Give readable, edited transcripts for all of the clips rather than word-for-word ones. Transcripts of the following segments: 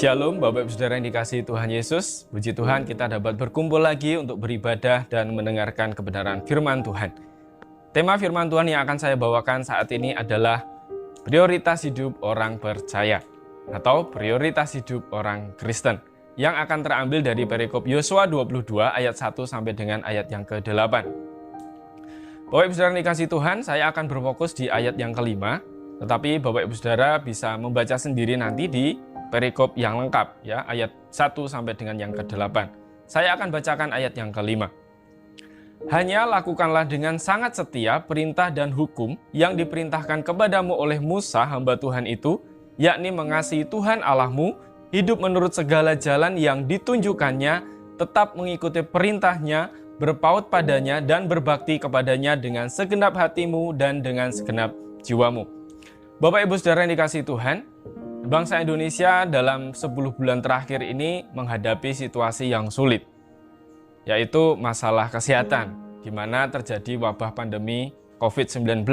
Shalom Bapak Ibu Saudara yang dikasihi Tuhan Yesus. Puji Tuhan kita dapat berkumpul lagi untuk beribadah dan mendengarkan kebenaran firman Tuhan. Tema firman Tuhan yang akan saya bawakan saat ini adalah prioritas hidup orang percaya atau prioritas hidup orang Kristen yang akan terambil dari perikop Yosua 22 ayat 1 sampai dengan ayat yang ke-8. Bapak Ibu Saudara yang dikasihi Tuhan, saya akan berfokus di ayat yang kelima, tetapi Bapak Ibu Saudara bisa membaca sendiri nanti di perikop yang lengkap, ya, ayat 1 sampai dengan yang ke-8. Saya akan bacakan ayat yang kelima. Hanya lakukanlah dengan sangat setia perintah dan hukum yang diperintahkan kepadamu oleh Musa hamba Tuhan itu, yakni mengasihi Tuhan Allahmu, hidup menurut segala jalan yang ditunjukkannya, tetap mengikuti perintahnya, berpaut padanya dan berbakti kepadanya dengan segenap hatimu dan dengan segenap jiwamu. Bapak Ibu Saudara yang dikasihi Tuhan, bangsa Indonesia dalam 10 bulan terakhir ini menghadapi situasi yang sulit, yaitu masalah kesehatan, di mana terjadi wabah pandemi COVID-19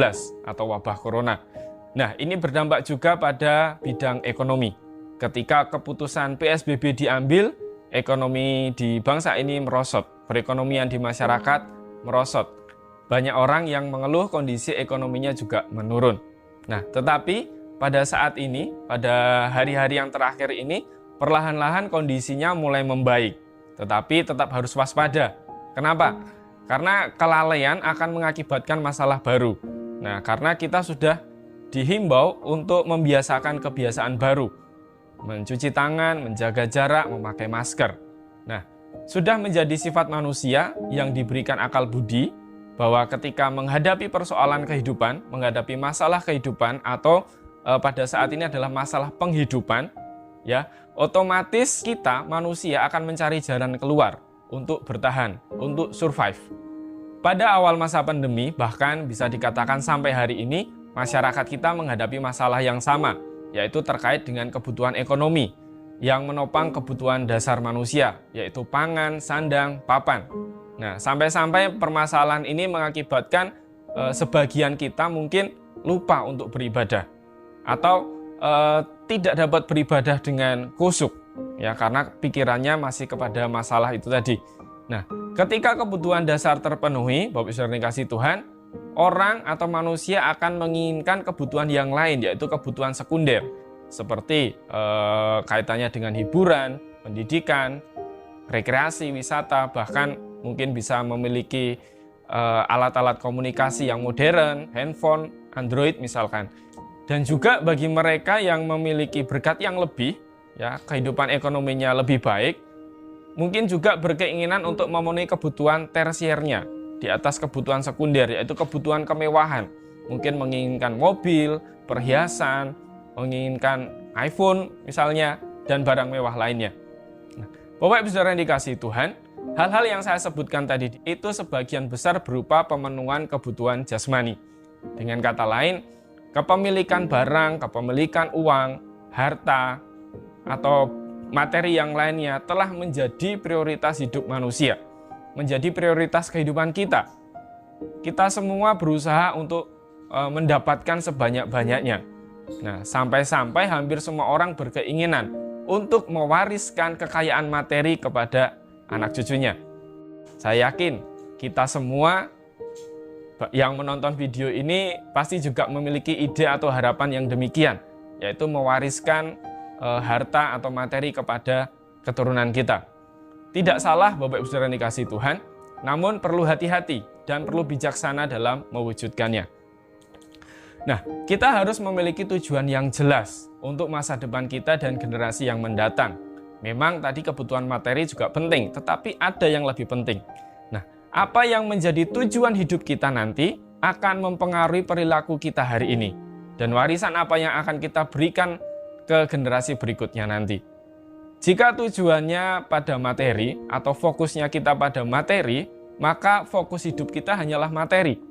atau wabah corona. Nah, ini berdampak juga pada bidang ekonomi. Ketika keputusan PSBB diambil, ekonomi di bangsa ini merosot, perekonomian di masyarakat merosot. Banyak orang yang mengeluh kondisi ekonominya juga menurun. Nah, tetapi pada saat ini, pada hari-hari yang terakhir ini, perlahan-lahan kondisinya mulai membaik. Tetapi tetap harus waspada. Kenapa? Karena kelalaian akan mengakibatkan masalah baru. Nah, karena kita sudah dihimbau untuk membiasakan kebiasaan baru. Mencuci tangan, menjaga jarak, memakai masker. Nah, sudah menjadi sifat manusia yang diberikan akal budi, bahwa ketika menghadapi persoalan kehidupan, menghadapi masalah kehidupan, atau pada saat ini adalah masalah penghidupan, ya, otomatis kita manusia akan mencari jalan keluar untuk bertahan, untuk survive. Pada awal masa pandemi, bahkan bisa dikatakan sampai hari ini, masyarakat kita menghadapi masalah yang sama, yaitu terkait dengan kebutuhan ekonomi yang menopang kebutuhan dasar manusia, yaitu pangan, sandang, papan. Nah, sampai-sampai permasalahan ini mengakibatkan sebagian kita mungkin lupa untuk beribadah, atau tidak dapat beribadah dengan khusyuk, ya, karena pikirannya masih kepada masalah itu tadi. Nah, ketika kebutuhan dasar terpenuhi, Bapak Ibu Saudara yang dikasihi Tuhan, orang atau manusia akan menginginkan kebutuhan yang lain, yaitu kebutuhan sekunder, seperti kaitannya dengan hiburan, pendidikan, rekreasi, wisata, bahkan mungkin bisa memiliki alat-alat komunikasi yang modern, handphone, Android misalkan. Dan juga bagi mereka yang memiliki berkat yang lebih, ya, kehidupan ekonominya lebih baik, mungkin juga berkeinginan untuk memenuhi kebutuhan tersiernya di atas kebutuhan sekunder, yaitu kebutuhan kemewahan. Mungkin menginginkan mobil, perhiasan, menginginkan iPhone misalnya, dan barang mewah lainnya. Nah, Bapak Ibu Saudara yang dikasihi Tuhan, hal-hal yang saya sebutkan tadi itu sebagian besar berupa pemenuhan kebutuhan jasmani. Dengan kata lain, kepemilikan barang, kepemilikan uang, harta, atau materi yang lainnya telah menjadi prioritas hidup manusia, menjadi prioritas kehidupan kita. Kita semua berusaha untuk mendapatkan sebanyak-banyaknya. Nah, sampai-sampai hampir semua orang berkeinginan untuk mewariskan kekayaan materi kepada anak cucunya. Saya yakin kita semua yang menonton video ini pasti juga memiliki ide atau harapan yang demikian, yaitu mewariskan harta atau materi kepada keturunan kita. Tidak salah Bapak Ibu Saudara yang dikasihi Tuhan, namun perlu hati-hati dan perlu bijaksana dalam mewujudkannya. Nah, kita harus memiliki tujuan yang jelas untuk masa depan kita dan generasi yang mendatang. Memang tadi kebutuhan materi juga penting, tetapi ada yang lebih penting. Nah, apa yang menjadi tujuan hidup kita nanti akan mempengaruhi perilaku kita hari ini. Dan warisan apa yang akan kita berikan ke generasi berikutnya nanti. Jika tujuannya pada materi atau fokusnya kita pada materi, maka fokus hidup kita hanyalah materi.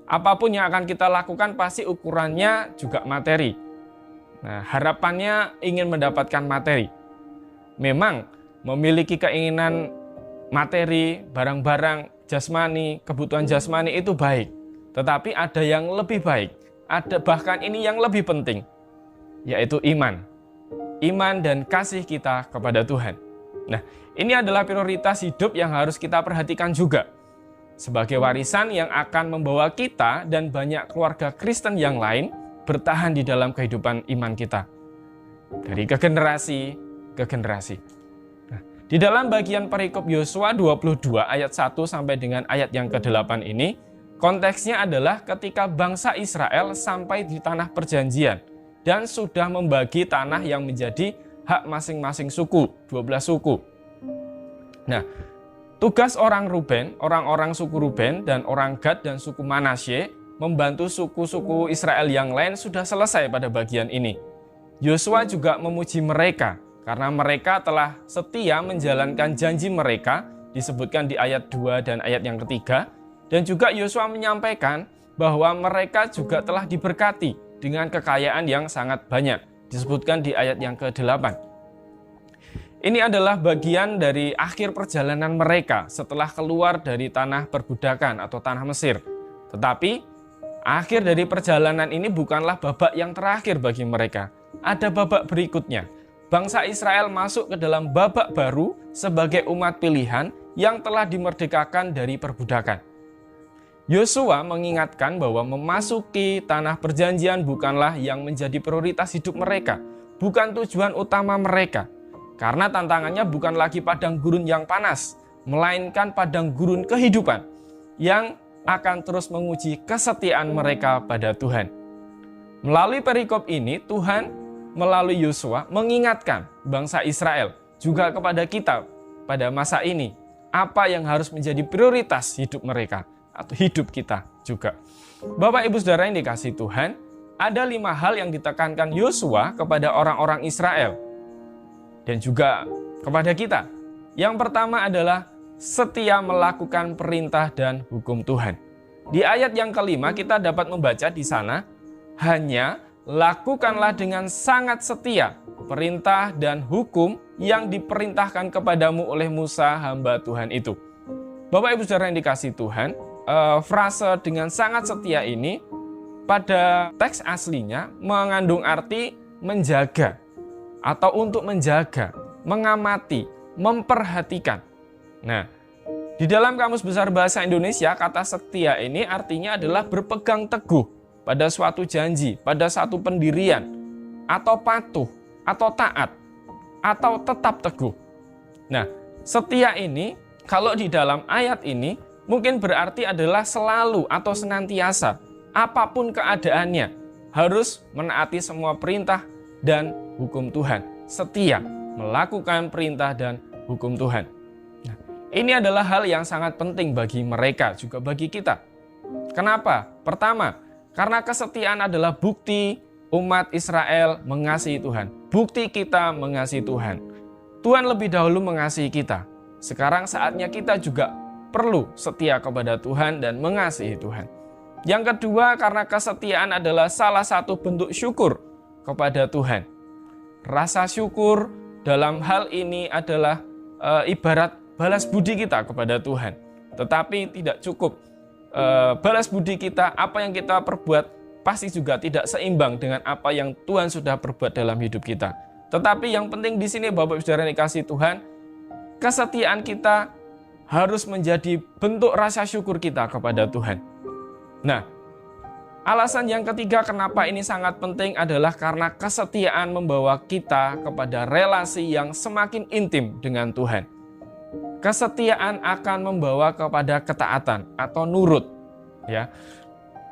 Apapun yang akan kita lakukan pasti ukurannya juga materi. Nah, harapannya ingin mendapatkan materi. Memang memiliki keinginan materi, barang-barang, jasmani, kebutuhan jasmani itu baik. Tetapi ada yang lebih baik. Ada bahkan ini yang lebih penting, yaitu iman. iman dan kasih kita kepada Tuhan. Nah, ini adalah prioritas hidup yang harus kita perhatikan juga. Sebagai warisan yang akan membawa kita dan banyak keluarga Kristen yang lain bertahan di dalam kehidupan iman kita. Dari ke generasi ke generasi. Nah, di dalam bagian perikop Yosua 22 ayat 1 sampai dengan ayat yang ke-8 ini, konteksnya adalah ketika bangsa Israel sampai di tanah perjanjian dan sudah membagi tanah yang menjadi hak masing-masing suku, 12 suku. Nah, tugas orang-orang suku Ruben dan orang Gad dan suku Manasye membantu suku-suku Israel yang lain sudah selesai pada bagian ini. Yosua juga memuji mereka karena mereka telah setia menjalankan janji mereka, disebutkan di ayat 2 dan ayat yang ketiga. Dan juga Yosua menyampaikan bahwa mereka juga telah diberkati dengan kekayaan yang sangat banyak, disebutkan di ayat yang ke-8. Ini adalah bagian dari akhir perjalanan mereka setelah keluar dari tanah perbudakan atau tanah Mesir. Tetapi, akhir dari perjalanan ini bukanlah babak yang terakhir bagi mereka. Ada babak berikutnya. Bangsa Israel masuk ke dalam babak baru sebagai umat pilihan yang telah dimerdekakan dari perbudakan. Yosua mengingatkan bahwa memasuki tanah perjanjian bukanlah yang menjadi prioritas hidup mereka, bukan tujuan utama mereka. Karena tantangannya bukan lagi padang gurun yang panas, melainkan padang gurun kehidupan yang akan terus menguji kesetiaan mereka pada Tuhan. Melalui perikop ini, Tuhan melalui Yosua mengingatkan bangsa Israel juga kepada kita pada masa ini, apa yang harus menjadi prioritas hidup mereka atau hidup kita juga. Bapak Ibu Saudara yang dikasihi Tuhan, ada 5 hal yang ditekankan Yosua kepada orang-orang Israel dan juga kepada kita. Yang pertama adalah setia melakukan perintah dan hukum Tuhan. Di ayat yang kelima kita dapat membaca di sana, hanya lakukanlah dengan sangat setia perintah dan hukum yang diperintahkan kepadamu oleh Musa hamba Tuhan itu. Bapak Ibu Saudara yang dikasihi Tuhan, frase dengan sangat setia ini pada teks aslinya mengandung arti menjaga, atau untuk menjaga, mengamati, memperhatikan. Nah, di dalam Kamus Besar Bahasa Indonesia, kata setia ini artinya adalah berpegang teguh pada suatu janji, pada satu pendirian, atau patuh, atau taat, atau tetap teguh. Nah, setia ini, kalau di dalam ayat ini, mungkin berarti adalah selalu atau senantiasa, apapun keadaannya, harus menaati semua perintah dan hukum Tuhan, setia melakukan perintah dan hukum Tuhan. Nah, ini adalah hal yang sangat penting bagi mereka, juga bagi kita. Kenapa? Pertama, karena kesetiaan adalah bukti umat Israel mengasihi Tuhan. Bukti kita mengasihi Tuhan. Tuhan lebih dahulu mengasihi kita. Sekarang saatnya kita juga perlu setia kepada Tuhan dan mengasihi Tuhan. Yang kedua, karena kesetiaan adalah salah satu bentuk syukur kepada Tuhan. Rasa syukur dalam hal ini adalah ibarat balas budi kita kepada Tuhan. Tetapi tidak cukup. Balas budi kita, apa yang kita perbuat, pasti juga tidak seimbang dengan apa yang Tuhan sudah perbuat dalam hidup kita. Tetapi yang penting di sini Bapak Saudara yang dikasihi Tuhan, kesetiaan kita harus menjadi bentuk rasa syukur kita kepada Tuhan. Nah, alasan yang ketiga kenapa ini sangat penting adalah karena kesetiaan membawa kita kepada relasi yang semakin intim dengan Tuhan. Kesetiaan akan membawa kepada ketaatan atau nurut, ya.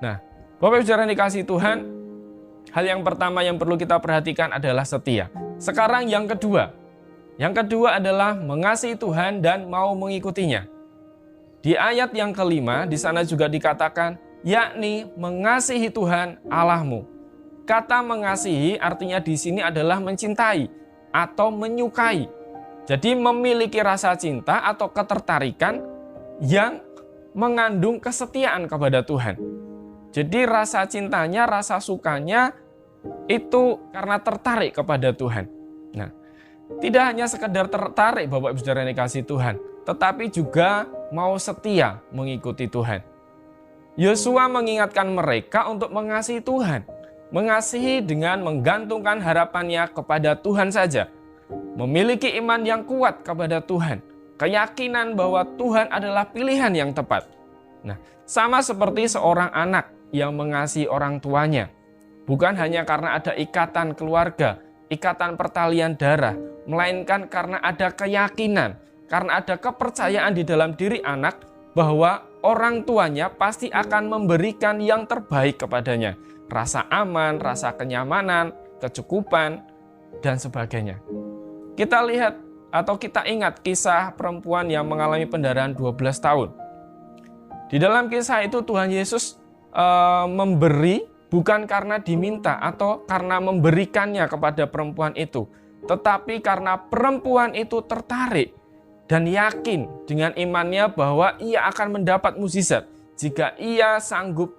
Nah, Bapak Ibu Saudara yang dikasihi Tuhan, hal yang pertama yang perlu kita perhatikan adalah setia. Sekarang yang kedua. Yang kedua adalah mengasihi Tuhan dan mau mengikutinya. Di ayat yang kelima di sana juga dikatakan, yakni mengasihi Tuhan Allahmu. Kata mengasihi artinya di sini adalah mencintai atau menyukai. Jadi memiliki rasa cinta atau ketertarikan yang mengandung kesetiaan kepada Tuhan. Jadi rasa cintanya, rasa sukanya itu karena tertarik kepada Tuhan. Nah, tidak hanya sekedar tertarik Bapak Ibu Saudara yang dikasihi Tuhan, tetapi juga mau setia mengikuti Tuhan. Yosua mengingatkan mereka untuk mengasihi Tuhan. mengasihi dengan menggantungkan harapannya kepada Tuhan saja, memiliki iman yang kuat kepada Tuhan, keyakinan bahwa Tuhan adalah pilihan yang tepat. Nah, sama seperti seorang anak yang mengasihi orang tuanya, bukan hanya karena ada ikatan keluarga, ikatan pertalian darah, melainkan karena ada keyakinan, karena ada kepercayaan di dalam diri anak bahwa orang tuanya pasti akan memberikan yang terbaik kepadanya. Rasa aman, rasa kenyamanan, kecukupan, dan sebagainya. Kita lihat atau kita ingat kisah perempuan yang mengalami pendarahan 12 tahun. Di dalam kisah itu Tuhan Yesus memberi bukan karena diminta atau karena memberikannya kepada perempuan itu, tetapi karena perempuan itu tertarik dan yakin dengan imannya bahwa ia akan mendapat mukjizat jika ia sanggup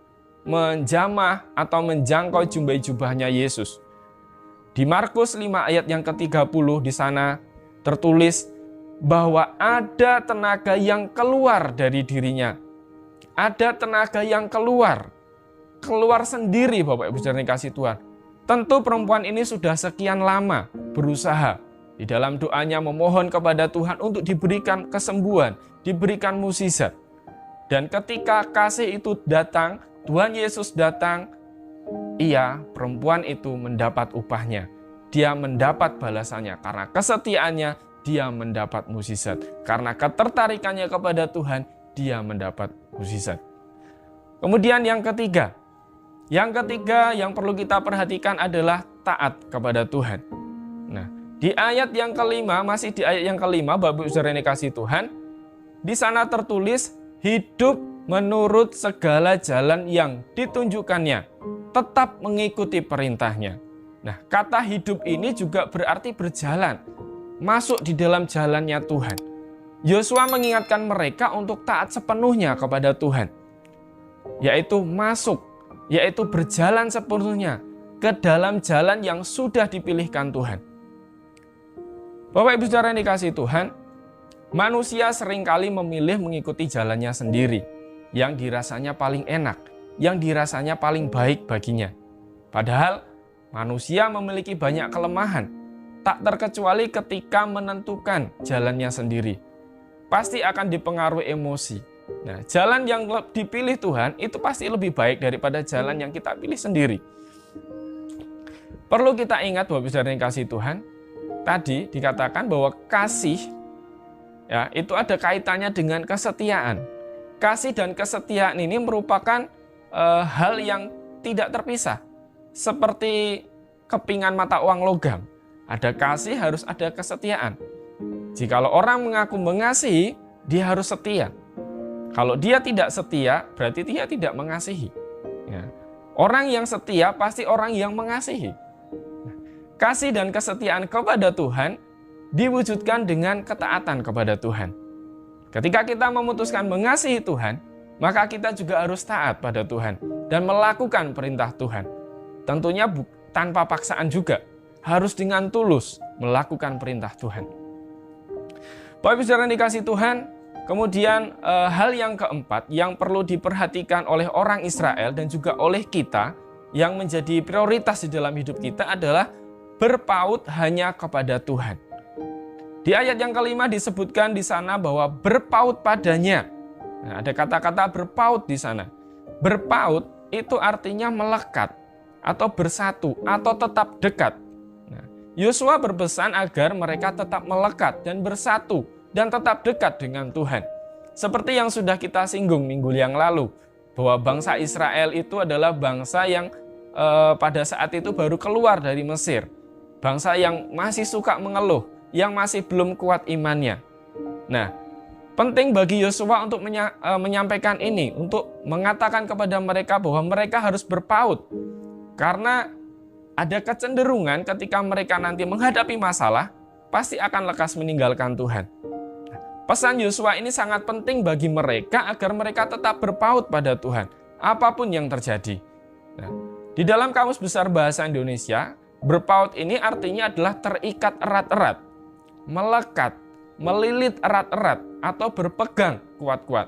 menjamah atau menjangkau jubah-jubahnya Yesus. Di Markus 5 ayat yang ke-30 di sana tertulis bahwa ada tenaga yang keluar dari dirinya. Ada tenaga yang keluar sendiri, Bapak Ibu saudara yang dikasihi Tuhan. Tentu perempuan ini sudah sekian lama berusaha di dalam doanya memohon kepada Tuhan untuk diberikan kesembuhan, diberikan mukjizat. Dan ketika kasih itu datang, Tuhan Yesus datang, perempuan itu mendapat upahnya. Dia mendapat balasannya karena kesetiaannya, dia mendapat mukjizat. Karena ketertarikannya kepada Tuhan, dia mendapat mukjizat. Kemudian yang ketiga yang perlu kita perhatikan adalah taat kepada Tuhan. Nah, di ayat yang kelima, masih di ayat yang kelima, Bapak Ibu saudara yang dikasihi Tuhan, di sana tertulis hidup menurut segala jalan yang ditunjukkannya, tetap mengikuti perintahnya. Nah, kata hidup ini juga berarti berjalan, masuk di dalam jalannya Tuhan. Yosua mengingatkan mereka untuk taat sepenuhnya kepada Tuhan, yaitu masuk, yaitu berjalan sepenuhnya ke dalam jalan yang sudah dipilihkan Tuhan. Bapak Ibu saudara yang dikasihi Tuhan, manusia seringkali memilih mengikuti jalannya sendiri, yang dirasanya paling enak, yang dirasanya paling baik baginya. Padahal manusia memiliki banyak kelemahan, tak terkecuali ketika menentukan jalannya sendiri. Pasti akan dipengaruhi emosi. Nah, jalan yang dipilih Tuhan itu pasti lebih baik daripada jalan yang kita pilih sendiri. Perlu kita ingat Bapak Ibu saudara yang dikasihi Tuhan, tadi dikatakan bahwa kasih itu ada kaitannya dengan kesetiaan. Kasih dan kesetiaan ini merupakan hal yang tidak terpisah. Seperti kepingan mata uang logam. Ada kasih, harus ada kesetiaan. Jikalau orang mengaku mengasihi, dia harus setia. Kalau dia tidak setia, berarti dia tidak mengasihi. Ya. Orang yang setia pasti orang yang mengasihi. Kasih dan kesetiaan kepada Tuhan diwujudkan dengan ketaatan kepada Tuhan. Ketika kita memutuskan mengasihi Tuhan, maka kita juga harus taat pada Tuhan dan melakukan perintah Tuhan. Tentunya tanpa paksaan juga, harus dengan tulus melakukan perintah Tuhan. Bapak Ibu saudara yang dikasihi Tuhan, kemudian hal yang keempat yang perlu diperhatikan oleh orang Israel dan juga oleh kita yang menjadi prioritas di dalam hidup kita adalah berpaut hanya kepada Tuhan. Di ayat yang kelima disebutkan di sana bahwa berpaut padanya. Nah, ada kata-kata berpaut di sana. Berpaut itu artinya melekat atau bersatu atau tetap dekat. Nah, Yosua berpesan agar mereka tetap melekat dan bersatu dan tetap dekat dengan Tuhan. Seperti yang sudah kita singgung minggu yang lalu, bahwa bangsa Israel itu adalah bangsa yang pada saat itu baru keluar dari Mesir. Bangsa yang masih suka mengeluh, yang masih belum kuat imannya. Nah, penting bagi Yosua untuk menyampaikan ini, untuk mengatakan kepada mereka bahwa mereka harus berpaut. Karena ada kecenderungan ketika mereka nanti menghadapi masalah, pasti akan lekas meninggalkan Tuhan. Pesan Yosua ini sangat penting bagi mereka agar mereka tetap berpaut pada Tuhan, apapun yang terjadi. Nah, di dalam Kamus Besar Bahasa Indonesia, berpaut ini artinya adalah terikat erat-erat, melekat, melilit erat-erat, atau berpegang kuat-kuat.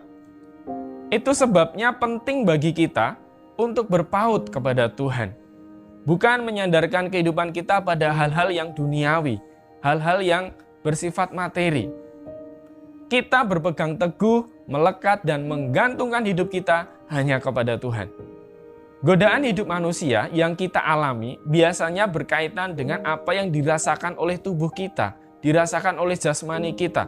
Itu sebabnya penting bagi kita untuk berpaut kepada Tuhan. bukan menyandarkan kehidupan kita pada hal-hal yang duniawi, hal-hal yang bersifat materi. Kita berpegang teguh, melekat dan menggantungkan hidup kita hanya kepada Tuhan. Godaan hidup manusia yang kita alami biasanya berkaitan dengan apa yang dirasakan oleh tubuh kita, dirasakan oleh jasmani kita.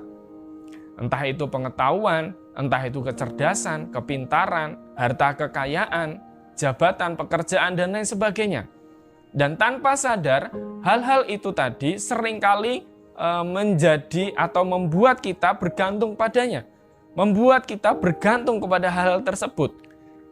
Entah itu pengetahuan, entah itu kecerdasan, kepintaran, harta kekayaan, jabatan, pekerjaan, dan lain sebagainya. Dan tanpa sadar, hal-hal itu tadi seringkali menjadi atau membuat kita bergantung padanya. Membuat kita bergantung kepada hal-hal tersebut.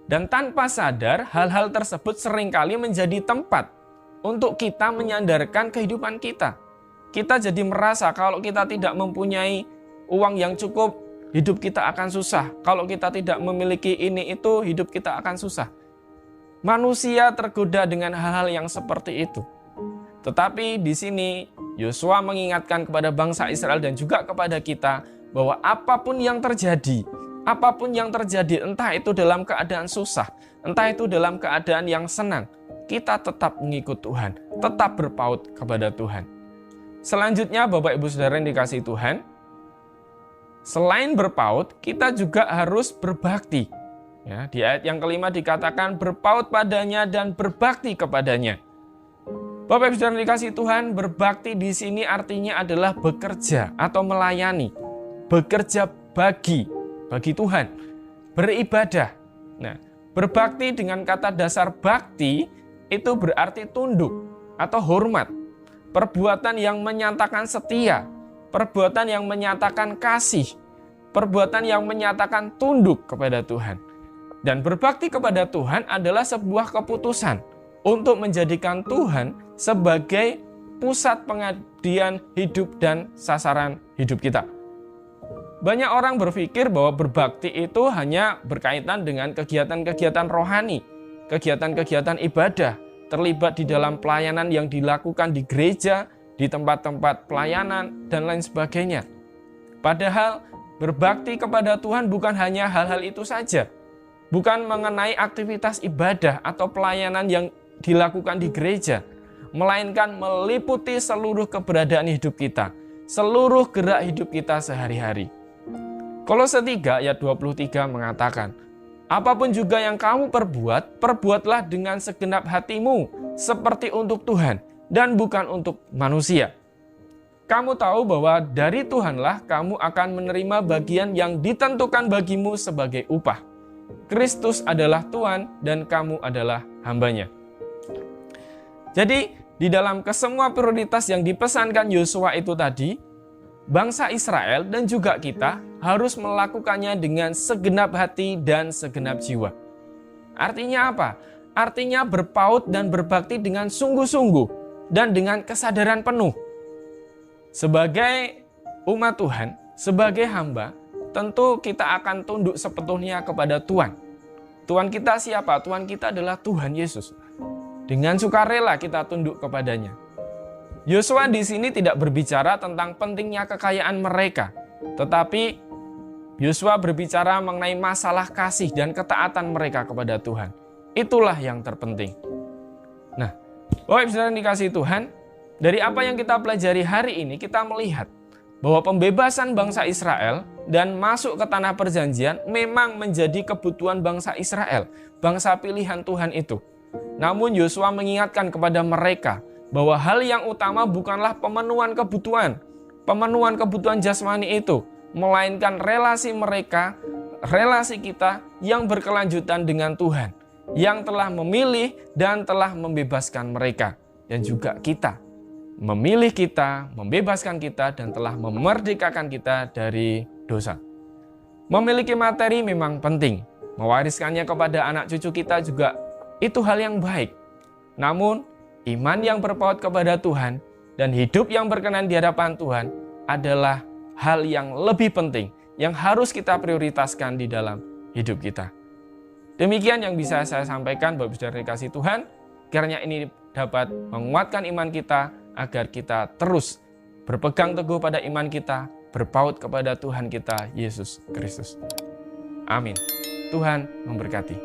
Dan tanpa sadar, hal-hal tersebut seringkali menjadi tempat untuk kita menyandarkan kehidupan kita. Kita jadi merasa kalau kita tidak mempunyai uang yang cukup, hidup kita akan susah. Kalau kita tidak memiliki ini itu, hidup kita akan susah. Manusia tergoda dengan hal-hal yang seperti itu. Tetapi di sini Yosua mengingatkan kepada bangsa Israel dan juga kepada kita bahwa apapun yang terjadi, entah itu dalam keadaan susah, entah itu dalam keadaan yang senang, kita tetap mengikut Tuhan, tetap berpaut kepada Tuhan. Selanjutnya Bapak Ibu Saudara yang dikasihi Tuhan, selain berpaut, kita juga harus berbakti. Ya, di ayat yang kelima dikatakan berpaut padanya dan berbakti kepadanya. Bapak Ibu Saudara yang dikasihi Tuhan, berbakti di sini artinya adalah bekerja atau melayani, bekerja bagi Tuhan, beribadah. Nah, berbakti dengan kata dasar bakti itu berarti tunduk atau hormat, perbuatan yang menyatakan setia, perbuatan yang menyatakan kasih, perbuatan yang menyatakan tunduk kepada Tuhan. Dan berbakti kepada Tuhan adalah sebuah keputusan untuk menjadikan Tuhan sebagai pusat pengabdian hidup dan sasaran hidup kita. Banyak orang berpikir bahwa berbakti itu hanya berkaitan dengan kegiatan-kegiatan rohani, kegiatan-kegiatan ibadah, terlibat di dalam pelayanan yang dilakukan di gereja, di tempat-tempat pelayanan, dan lain sebagainya. Padahal berbakti kepada Tuhan bukan hanya hal-hal itu saja. Bukan mengenai aktivitas ibadah atau pelayanan yang dilakukan di gereja, melainkan meliputi seluruh keberadaan hidup kita, seluruh gerak hidup kita sehari-hari. Kolose 3 ayat 23 mengatakan, apapun juga yang kamu perbuat, perbuatlah dengan segenap hatimu, seperti untuk Tuhan, dan bukan untuk manusia. Kamu tahu bahwa dari Tuhanlah kamu akan menerima bagian yang ditentukan bagimu sebagai upah. Kristus adalah Tuhan dan kamu adalah hambanya. Jadi, di dalam kesemua prioritas yang dipesankan Yosua itu tadi, bangsa Israel dan juga kita harus melakukannya dengan segenap hati dan segenap jiwa. Artinya apa? Artinya berpaut dan berbakti dengan sungguh-sungguh dan dengan kesadaran penuh. Sebagai umat Tuhan, sebagai hamba, tentu kita akan tunduk sepenuhnya kepada Tuhan. Tuhan kita siapa? Tuhan kita adalah Tuhan Yesus. Dengan sukarela kita tunduk kepadanya. Yosua di sini tidak berbicara tentang pentingnya kekayaan mereka, tetapi Yosua berbicara mengenai masalah kasih dan ketaatan mereka kepada Tuhan. Itulah yang terpenting. Nah, Bapak Ibu Saudara yang dikasihi Tuhan, dari apa yang kita pelajari hari ini, kita melihat bahwa pembebasan bangsa Israel dan masuk ke tanah perjanjian memang menjadi kebutuhan bangsa Israel, bangsa pilihan Tuhan itu. Namun Yosua mengingatkan kepada mereka bahwa hal yang utama bukanlah pemenuhan kebutuhan jasmani itu, melainkan relasi mereka, relasi kita yang berkelanjutan dengan Tuhan, yang telah memilih dan telah membebaskan mereka, dan juga kita. Memilih kita, membebaskan kita, dan telah memerdekakan kita dari dosa. Memiliki materi memang penting. Mewariskannya kepada anak cucu kita juga itu hal yang baik. Namun, iman yang berpaut kepada Tuhan dan hidup yang berkenan di hadapan Tuhan adalah hal yang lebih penting, yang harus kita prioritaskan di dalam hidup kita. Demikian yang bisa saya sampaikan, Bapak Ibu Saudara dikasihi Tuhan. Kiranya ini dapat menguatkan iman kita, agar kita terus berpegang teguh pada iman kita, berpaut kepada Tuhan kita, Yesus Kristus. Amin. Tuhan memberkati.